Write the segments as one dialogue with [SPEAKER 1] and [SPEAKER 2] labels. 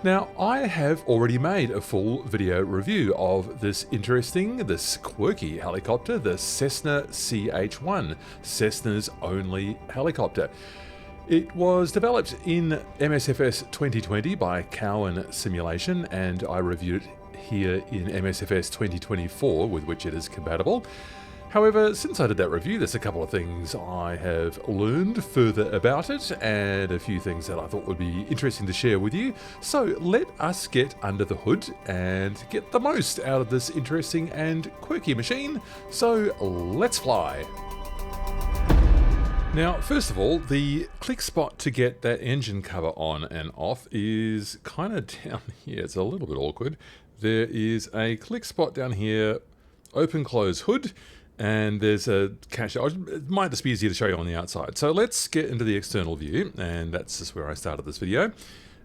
[SPEAKER 1] Now, I have already made a full video review of this quirky helicopter, the Cessna CH-1, Cessna's only helicopter. It was developed in MSFS 2020 by Cowan Simulation, and I reviewed it here in MSFS 2024, with which it is compatible. However, since I did that review, there's a couple of things I have learned further about it, and a few things that I thought would be interesting to share with you. So let us get under the hood and get the most out of this interesting and quirky machine. So let's fly. Now, first of all, the click spot to get that engine cover on and off is kind of down here. It's a little bit awkward. There is a click spot down here, open close hood, and there's a catch. It might just be easier to show you on the outside. So let's get into the external view, and that's just where I started this video.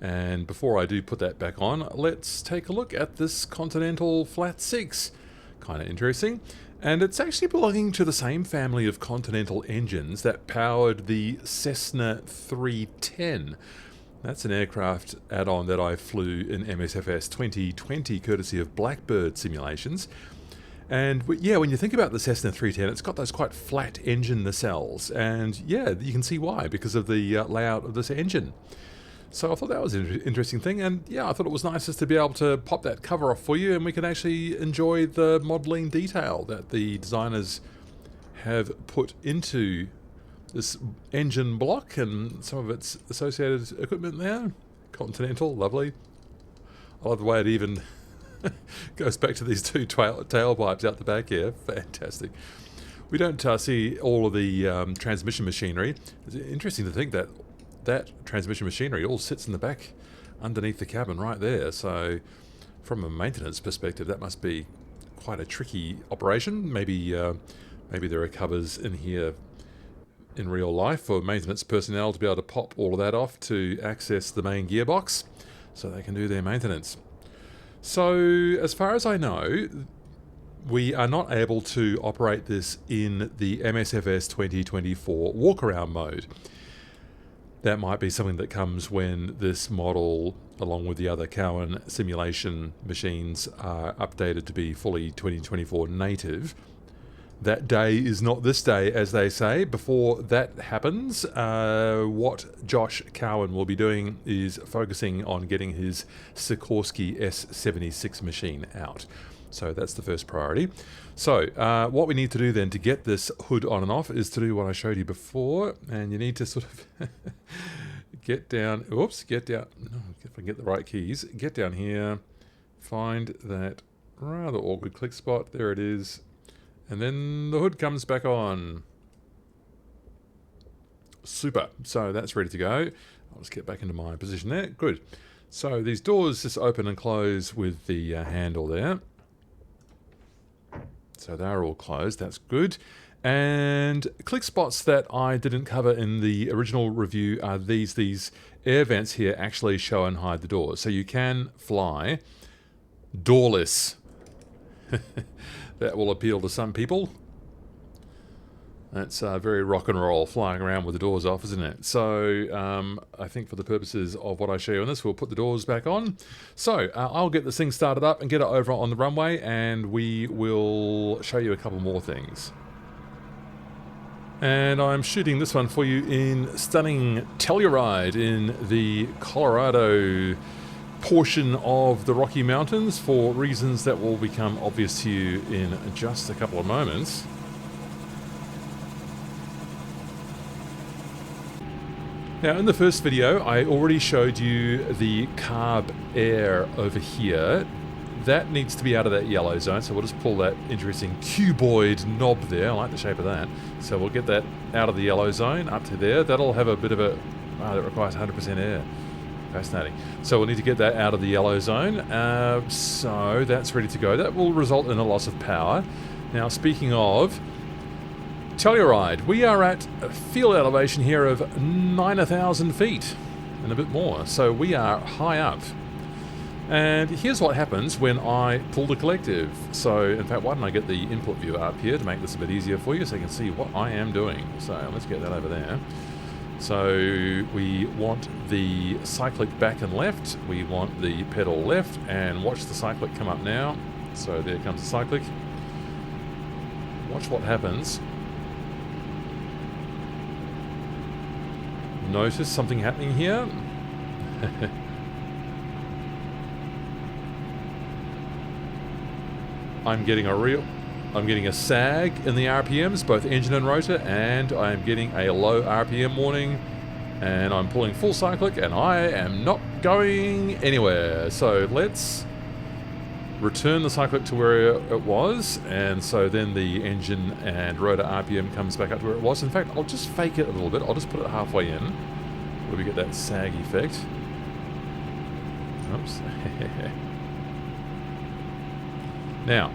[SPEAKER 1] And before I do put that back on, let's take a look at this Continental Flat 6. Kind of interesting. And it's actually belonging to the same family of Continental engines that powered the Cessna 310. That's an aircraft add-on that I flew in MSFS 2020, courtesy of Blackbird Simulations. And yeah, when you think about the Cessna 310, it's got those quite flat engine nacelles. And yeah, you can see why, because of the layout of this engine. So I thought that was an interesting thing. And yeah, I thought it was nice just to be able to pop that cover off for you, and we can actually enjoy the modeling detail that the designers have put into this engine block and some of its associated equipment there. Continental, lovely. I love the way it even goes back to these two tailpipes out the back here. Fantastic. We don't see all of the transmission machinery. It's interesting to think that that transmission machinery all sits in the back underneath the cabin right there. So from a maintenance perspective, that must be quite a tricky operation. Maybe there are covers in here in real life for maintenance personnel to be able to pop all of that off to access the main gearbox so they can do their maintenance. So, as far as I know, we are not able to operate this in the MSFS 2024 walk-around mode. That might be something that comes when this model, along with the other Cowan Simulation machines, are updated to be fully 2024 native. That day is not this day, as they say. Before that happens, what Josh Cowan will be doing is focusing on getting his Sikorsky S-76 machine out. So that's the first priority. So what we need to do then to get this hood on and off is to do what I showed you before. And you need to sort of get down. Oops, get down. No, if I can get the right keys. Get down here. Find that rather awkward click spot. There it is. And then the hood comes back on. Super. So that's ready to go. I'll just get back into my position there. Good. So these doors just open and close with the handle there. So they're all closed. That's good. And click spots that I didn't cover in the original review are these air vents here actually show and hide the doors. So you can fly doorless. That will appeal to some people. That's very rock and roll, flying around with the doors off, isn't it? So I think for the purposes of what I show you on this, we'll put the doors back on. So I'll get this thing started up and get it over on the runway, and we will show you a couple more things. And I'm shooting this one for you in stunning Telluride in the Colorado portion of the Rocky Mountains for reasons that will become obvious to you in just a couple of moments. Now, in the first video, I already showed you the carb air over here. That needs to be out of that yellow zone, so we'll just pull that interesting cuboid knob there. I like the shape of that. So we'll get that out of the yellow zone up to there. That'll have a bit of a... wow, that requires 100% air. Fascinating. So we'll need to get that out of the yellow zone. So that's ready to go. That will result in a loss of power. Now, speaking of Telluride, we are at a field elevation here of 9,000 feet and a bit more. So we are high up. And here's what happens when I pull the collective. So, in fact, why don't I get the input viewer up here to make this a bit easier for you so you can see what I am doing. So let's get that over there. So we want the cyclic back and left, we want the pedal left, and watch the cyclic come up now. So there comes the cyclic. Watch what happens. Notice something happening here. I'm getting a sag in the RPMs, both engine and rotor, and I am getting a low RPM warning, and I'm pulling full cyclic, and I am not going anywhere. So let's return the cyclic to where it was, and so then the engine and rotor RPM comes back up to where it was. In fact, I'll just fake it a little bit. I'll just put it halfway in, where we get that sag effect. Oops. Now,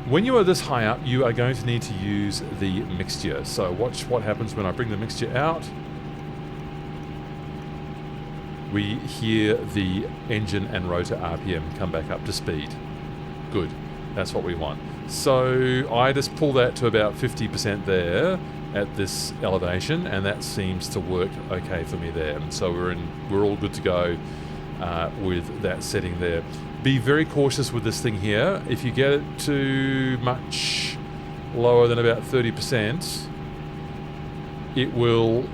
[SPEAKER 1] when you are this high up, you are going to need to use the mixture. So watch what happens when I bring the mixture out. We hear the engine and rotor RPM come back up to speed. Good, that's what we want. So I just pull that to about 50% there at this elevation, and that seems to work okay for me there. So we're all good to go with that setting there. Be very cautious with this thing here. If you get it to much lower than about 30%, it will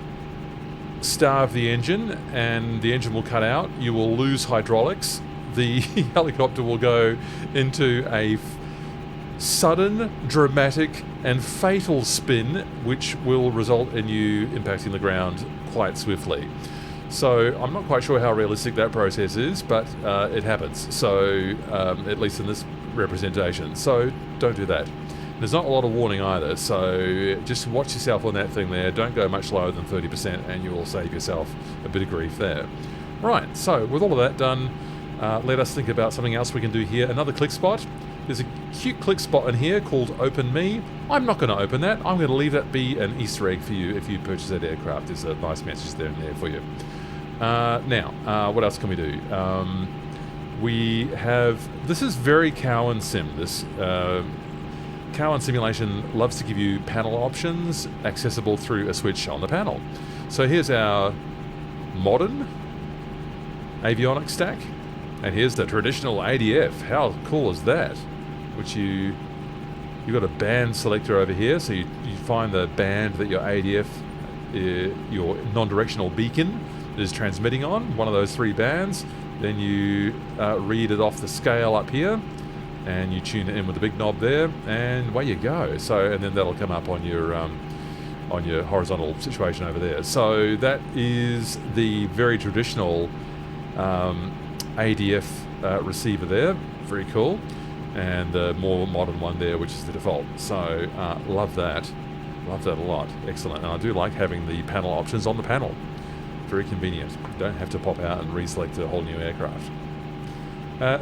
[SPEAKER 1] starve the engine, and the engine will cut out. You will lose hydraulics. The helicopter will go into a sudden, dramatic, and fatal spin, which will result in you impacting the ground quite swiftly. So I'm not quite sure how realistic that process is, but it happens. So at least in this representation. So don't do that. There's not a lot of warning either, so just watch yourself on that thing there. Don't go much lower than 30%, and you will save yourself a bit of grief there. Right, so with all of that done, let us think about something else we can do here. Another click spot. There's a cute click spot in here called Open Me. I'm not going to open that. I'm going to leave that be an Easter egg for you if you purchase that aircraft. There's a nice message there and there for you. Now, what else can we do? We have... This is very Cowan Sim. This Cowan Simulation loves to give you panel options accessible through a switch on the panel. So here's our modern avionics stack, and here's the traditional ADF. How cool is that? Which you've got a band selector over here, so you find the band that your ADF, your non-directional beacon, is transmitting on, one of those three bands. Then you read it off the scale up here, and you tune it in with the big knob there, and away you go. So, and then that'll come up on your horizontal situation over there. So that is the very traditional ADF receiver there. Very cool. And the more modern one there, which is the default. So love that. Love that a lot. Excellent. And I do like having the panel options on the panel. Very convenient. You don't have to pop out and reselect a whole new aircraft.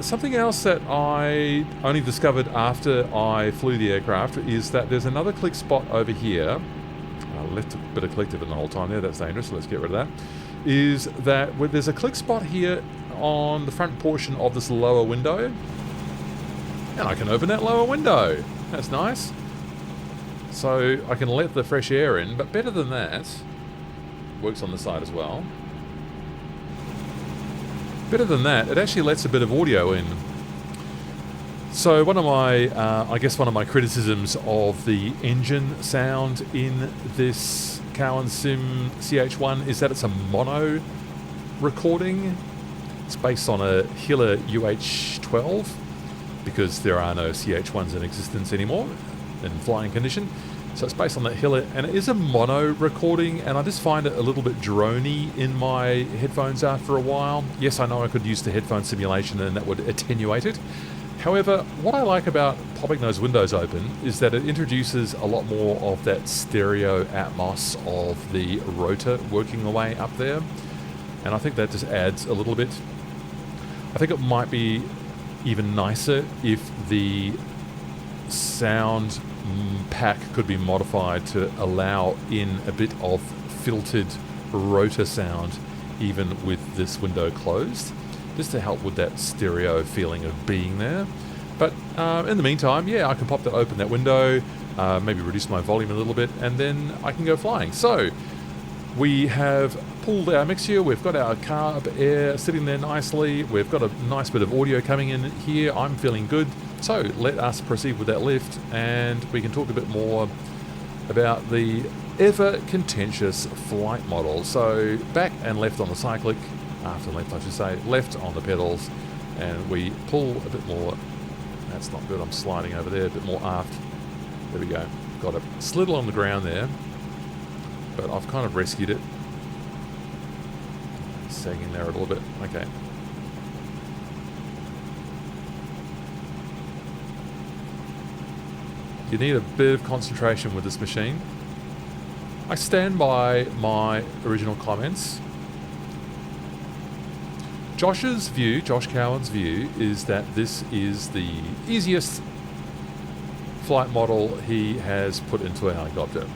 [SPEAKER 1] Something else that I only discovered after I flew the aircraft is that there's another click spot over here. I left a bit of collective in the whole time there. That's dangerous. So let's get rid of that. Is that there's a click spot here on the front portion of this lower window, and I can open that lower window. That's nice. So I can let the fresh air in, but better than that, works on the side as well. Better than that, it actually lets a bit of audio in. So one of my, I guess one of my criticisms of the engine sound in this Cowan Sim CH-1 is that it's a mono recording. It's based on a Hiller UH-12 because there are no CH-1s in existence anymore in flying condition. So it's based on that Hiller, and it is a mono recording, and I just find it a little bit drony in my headphones after a while. Yes, I know I could use the headphone simulation and that would attenuate it. However, what I like about popping those windows open is that it introduces a lot more of that stereo atmos of the rotor working away up there, and I think that just adds a little bit. I think it might be even nicer if the sound pack could be modified to allow in a bit of filtered rotor sound even with this window closed, just to help with that stereo feeling of being there. But in the meantime, yeah, I can pop that open, that window, maybe reduce my volume a little bit, and then I can go flying. So We have pulled our mixture, we've got our carb air sitting there nicely, we've got a nice bit of audio coming in here, I'm feeling good. So let us proceed with that lift and we can talk a bit more about the ever contentious flight model. So back and left on the cyclic, aft and left I should say, left on the pedals, and we pull a bit more. That's not good, I'm sliding over there, a bit more aft. There we go, got a slittle on the ground there, but I've kind of rescued it. Sagging there a little bit, okay. You need a bit of concentration with this machine. I stand by my original comments. Josh's view, Josh Cowan's view, is that this is the easiest flight model he has put into a helicopter.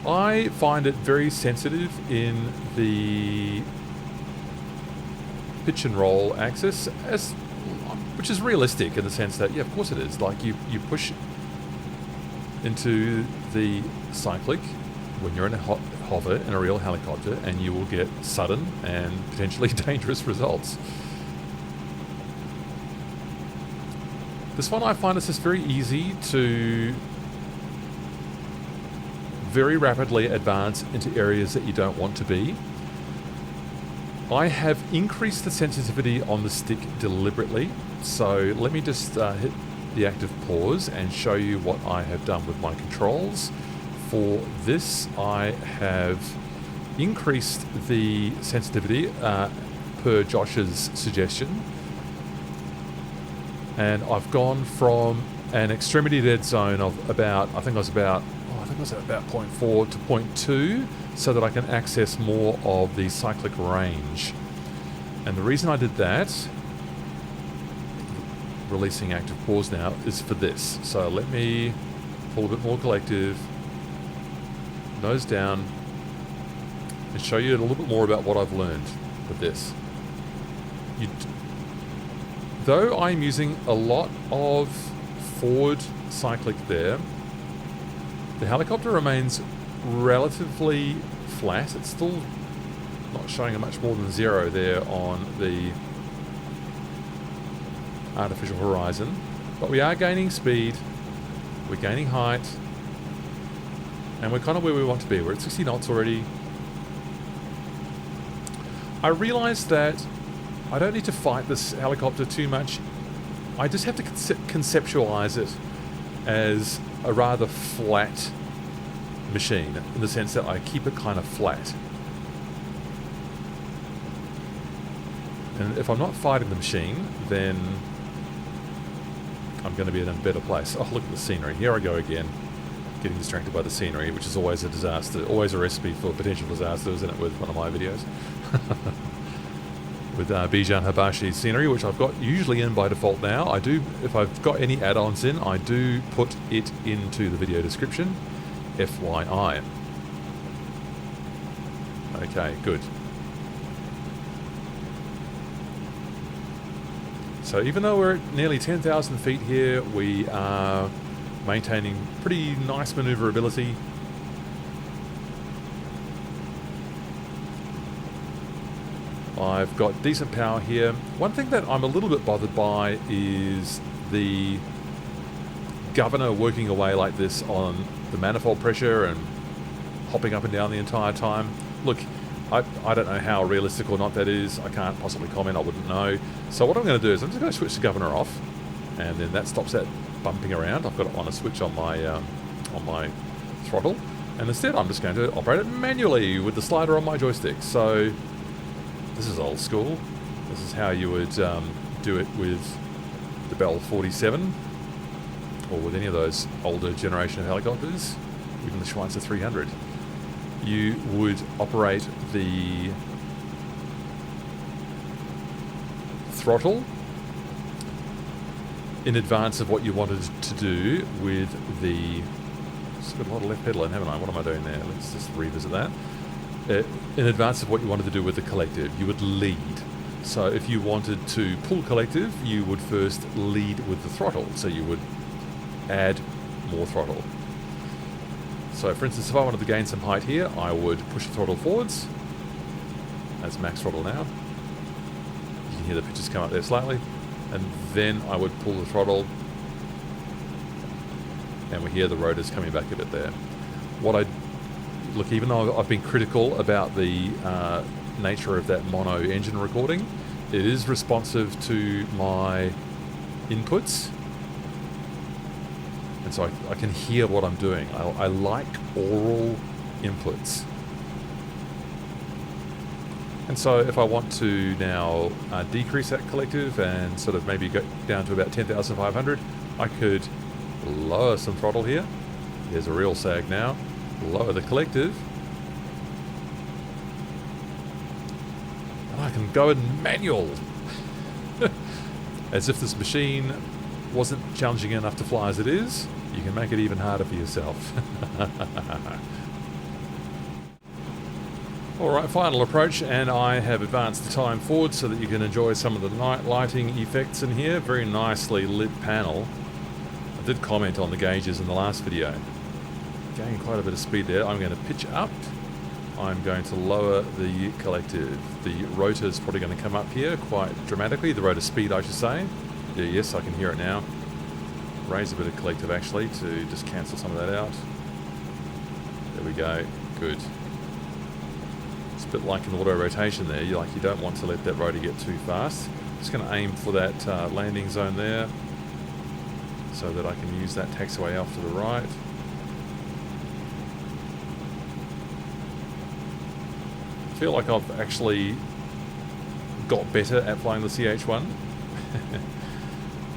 [SPEAKER 1] I find it very sensitive in the pitch and roll axis, which is realistic in the sense that, yeah, of course it is. Like you push into the cyclic when you're in a hover in a real helicopter, and you will get sudden and potentially dangerous results. This one I find is just very easy to very rapidly advance into areas that you don't want to be. I have increased the sensitivity on the stick deliberately, so let me just hit the active pause and show you what I have done with my controls. For this, I have increased the sensitivity per Josh's suggestion, and I've gone from an extremity dead zone of about, I think it was about 0.4 to 0.2, so that I can access more of the cyclic range. And the reason I did that, releasing active pause now, is for this. So let me pull a bit more collective, nose down, and show you a little bit more about what I've learned with this. Though I'm using a lot of forward cyclic there, the helicopter remains relatively flat. It's still not showing a much more than 0 there on the artificial horizon, but we are gaining speed, we're gaining height, and we're kind of where we want to be. We're at 60 knots already. I realized that I don't need to fight this helicopter too much. I just have to conceptualize it as a rather flat machine, in the sense that I keep it kind of flat. And if I'm not fighting the machine, then I'm going to be in a better place. Oh, look at the scenery. Here I go again, getting distracted by the scenery, which is always a disaster, always a recipe for potential disaster, isn't it, with one of my videos? With Bijan Habashi's scenery, which I've got usually in by default now. I do, if I've got any add-ons in, I do put it into the video description, FYI. Okay, good. So even though we're at nearly 10,000 feet here, we are maintaining pretty nice maneuverability. I've got decent power here. One thing that I'm a little bit bothered by is the governor working away like this on the manifold pressure and hopping up and down the entire time. Look, I don't know how realistic or not that is. I can't possibly comment, I wouldn't know. So what I'm going to do is I'm just going to switch the governor off, and then that stops that bumping around. I've got it on a switch on my throttle, and instead I'm just going to operate it manually with the slider on my joystick. So this is old school. This is how you would do it with the Bell 47 or with any of those older generation of helicopters, even the Schweitzer 300. You would operate the throttle in advance of what you wanted to do with the... Just got a lot of left pedaling, haven't I? What am I doing there? Let's just revisit that. In advance of what you wanted to do with the collective, you would lead. So if you wanted to pull collective, you would first lead with the throttle. So you would add more throttle. So for instance, if I wanted to gain some height here, I would push the throttle forwards. That's max throttle now. You can hear the pitches come up there slightly. And then I would pull the throttle. And we hear the rotors coming back a bit there. Look, even though I've been critical about the nature of that mono engine recording, it is responsive to my inputs. And so I can hear what I'm doing. I like aural inputs. And so if I want to now decrease that collective and sort of maybe go down to about 10,500, I could lower some throttle here. There's a real sag now. Lower the collective. And I can go in manual. As if this machine wasn't challenging enough to fly as it is, you can make it even harder for yourself. Alright, final approach, and I have advanced the time forward so that you can enjoy some of the night lighting effects in here. Very nicely lit panel. I did comment on the gauges in the last video. Gaining quite a bit of speed there. I'm going to pitch up. I'm going to lower the collective. The rotor's probably going to come up here quite dramatically. The rotor speed, I should say. Yeah, yes, I can hear it now. Raise a bit of collective actually to just cancel some of that out. There we go. Good. It's a bit like an auto rotation there. You don't want to let that rotor get too fast. Just going to aim for that landing zone there so that I can use that taxiway off to the right. I feel like I've actually got better at flying the CH-1.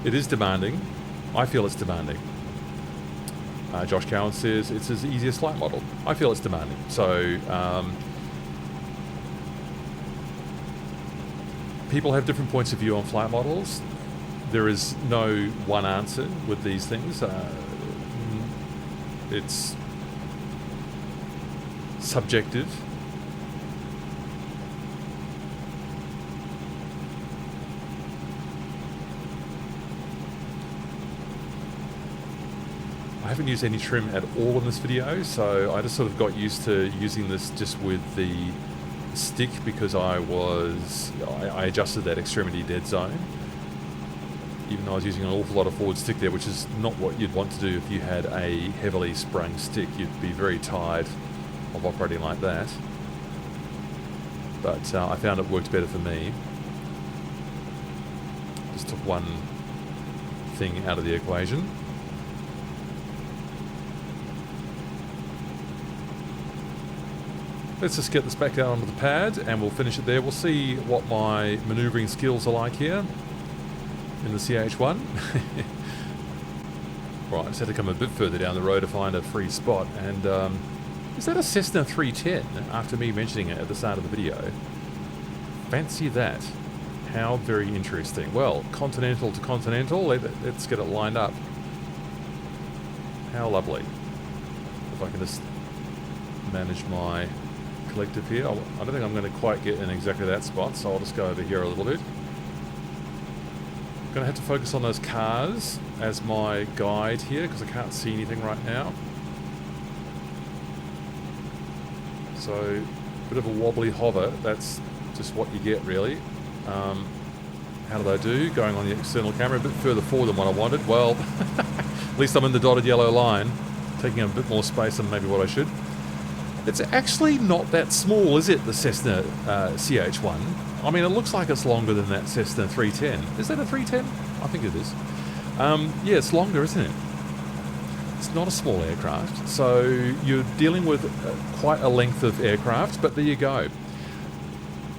[SPEAKER 1] It is demanding. I feel it's demanding. Josh Cowan says it's his easiest flight model. I feel it's demanding. So people have different points of view on flight models. There is no one answer with these things. It's subjective. I haven't used any trim at all in this video, so I just sort of got used to using this just with the stick because I adjusted that extremity dead zone. Even though I was using an awful lot of forward stick there, which is not what you'd want to do if you had a heavily sprung stick. You'd be very tired of operating like that. But I found it worked better for me. Just took one thing out of the equation. Let's just get this back down onto the pad and we'll finish it there. We'll see what my manoeuvring skills are like here in the CH-1. Right, I just had to come a bit further down the road to find a free spot. And is that a Cessna 310 after me mentioning it at the start of the video? Fancy that. How very interesting. Well, continental to continental, let's get it lined up. How lovely. If I can just manage my collective here. I don't think I'm going to quite get in exactly that spot, so I'll just go over here a little bit. I'm going to have to focus on those cars as my guide here because I can't see anything right now. So, a bit of a wobbly hover, that's just what you get really. How did I do? Going on the external camera a bit further forward than what I wanted. Well, at least I'm in the dotted yellow line, taking a bit more space than maybe what I should. It's actually not that small, is it, the Cessna CH-1? I mean, it looks like it's longer than that Cessna 310. Is that a 310? I think it is. Yeah, it's longer, isn't it? It's not a small aircraft, so you're dealing with quite a length of aircraft, but there you go.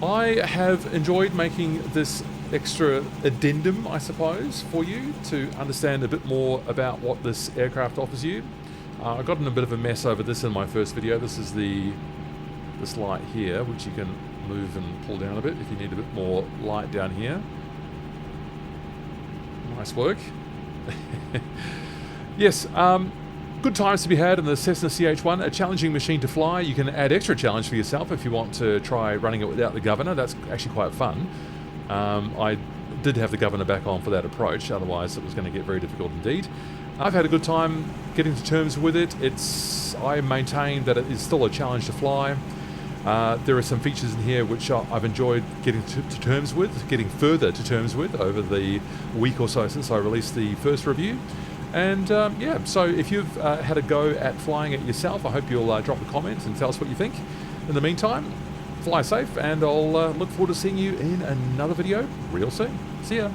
[SPEAKER 1] I have enjoyed making this extra addendum, I suppose, for you to understand a bit more about what this aircraft offers you. I got in a bit of a mess over this in my first video. This is this light here, which you can move and pull down a bit if you need a bit more light down here. Nice work. Yes, good times to be had in the Cessna CH-1, a challenging machine to fly. You can add extra challenge for yourself if you want to try running it without the governor. That's actually quite fun. I did have the governor back on for that approach, otherwise it was going to get very difficult indeed. I've had a good time getting to terms with it. I maintain that it is still a challenge to fly. There are some features in here which I've enjoyed getting to terms with, getting further to terms with over the week or so since I released the first review. And yeah, so if you've had a go at flying it yourself, I hope you'll drop a comment and tell us what you think. In the meantime, fly safe, and I'll look forward to seeing you in another video real soon. See ya.